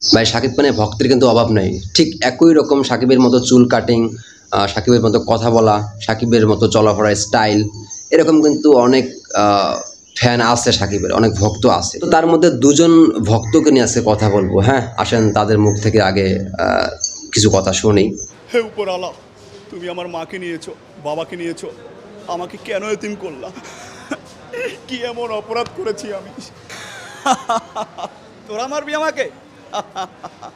ভাই শাকিব খানের ভক্তের কিন্তু অভাব নেই। ঠিক একই রকম শাকিবের মতো চুল কাটিং, শাকিবের মতো কথা বলা, শাকিবের মতো চলাফেরার স্টাইল, এরকম কিন্তু অনেক ফ্যান আছে শাকিবের, অনেক ভক্ত আছে। তো তার মধ্যে দুজন ভক্তকে নিয়ে আজকে কথা বলবো। হ্যাঁ, আসেন তাদের মুখ থেকে আগে কিছু কথা শুনি। হে উপরওয়ালা, তুমি আমার মাকে নিয়েছো, বাবাকে নিয়েছো, আমাকে কেন এতিম করলা? কি এমন অপরাধ করেছি আমি? তোরা মারবি আমাকে?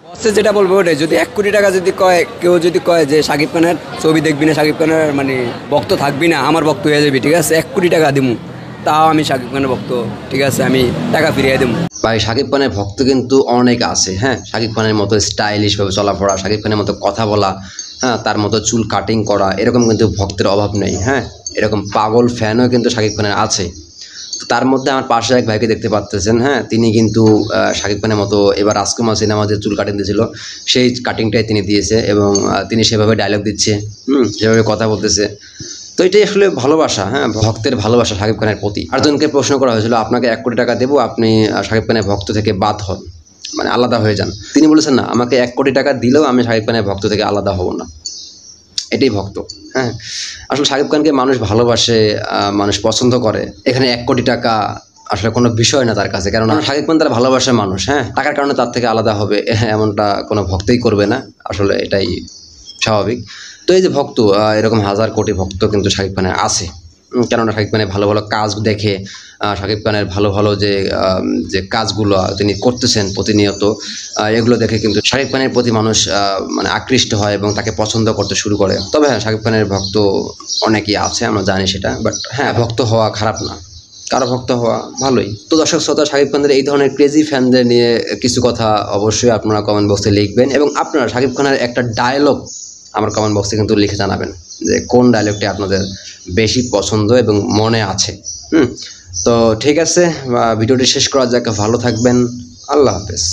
বসে যেটা বলবো ওটাই, যদি 1 কোটি টাকা যদি কয়, কেউ যদি কয় যে শাকিব খানের ছবি দেখবি না, শাকিব খানের মানে ভক্ত থাকবি না, আমার ভক্ত হয়ে যাবি, ঠিক আছে, 1 কোটি টাকা দিমু, তাও আমি শাকিব খানের ভক্ত, ঠিক আছে, আমি টাকা ফিরিয়ে দেবো। ভাই শাকিব খানের ভক্ত কিন্তু অনেক আছে। হ্যাঁ, শাকিব খানের মতো স্টাইলিশভাবে চলাফেরা, শাকিব খানের মতো কথা বলা, হ্যাঁ, তার মতো চুল কাটিং করা, এরকম কিন্তু ভক্তের অভাব নেই। হ্যাঁ, এরকম পাগল ফ্যানও কিন্তু শাকিব খানের আছে। তো তার মধ্যে আমার পাশে এক ভাইকে দেখতে পাচ্ছেন। হ্যাঁ, তিনি কিন্তু শাকিব খানের মতো এবার রাজকুমার সিনেমা যে চুল কাটিং দিয়েছিল সেই কাটিংটাই তিনি দিয়েছে, এবং তিনি সেভাবে ডায়লগ দিচ্ছে, সেভাবে কথা বলতেছে। তো এটাই আসলে ভালোবাসা। হ্যাঁ, ভক্তের ভালোবাসা শাকিব খানের প্রতি। আরেকজনকে প্রশ্ন করা হয়েছিল, আপনাকে 1 কোটি টাকা দেবো, আপনি শাকিব খানের ভক্ত থেকে বাদ হন, মানে আলাদা হয়ে যান। তিনি বলেছেন না, আমাকে 1 কোটি টাকা দিলেও আমি শাকিব খানের ভক্ত থেকে আলাদা হব না। এটাই ভক্ত। হ্যাঁ, আসলে শাকিব খানকে মানুষ ভালোবাসে, মানুষ পছন্দ করে। এখানে 1 কোটি টাকা আসলে কোনো বিষয় না তার কাছে, কারণ শাকিব খান তার ভালোবাসার মানুষ। হ্যাঁ, টাকার কারণে তার থেকে আলাদা হবে এমনটা কোনো ভক্তই করবে না, আসলে এটাই স্বাভাবিক। তো এই যে ভক্ত, এরকম হাজার কোটি ভক্ত কিন্তু শাকিব খানের আছে। কেননা শাকিব খানের ভালো ভালো কাজ দেখে, শাকিব খানের ভালো ভালো যে কাজগুলো তিনি করতেছেন প্রতিনিয়ত, এগুলো দেখে কিন্তু শাকিব খানের প্রতি মানুষ মানে আকৃষ্ট হয় এবং তাকে পছন্দ করতে শুরু করে। তবে হ্যাঁ, শাকিব খানের ভক্ত অনেকেই আছে, আমরা জানি সেটা, বাট হ্যাঁ, ভক্ত হওয়া খারাপ না, কারো ভক্ত হওয়া ভালোই। তো দর্শক শ্রোতা, শাকিব খানের এই ধরনের ক্রেজি ফ্যানদের নিয়ে কিছু কথা অবশ্যই আপনারা কমেন্ট বক্সে লিখবেন, এবং আপনারা শাকিব খানের একটা ডায়লগ আমার কমেন্ট বক্সে কিন্তু লিখে জানাবেন যে কোন ডায়লগটি আপনাদের বেশি পছন্দ এবং মনে আছে। তো ঠিক আছে, ভিডিওটি শেষ করা যাক। ভালো থাকবেন, আল্লাহ হাফেজ।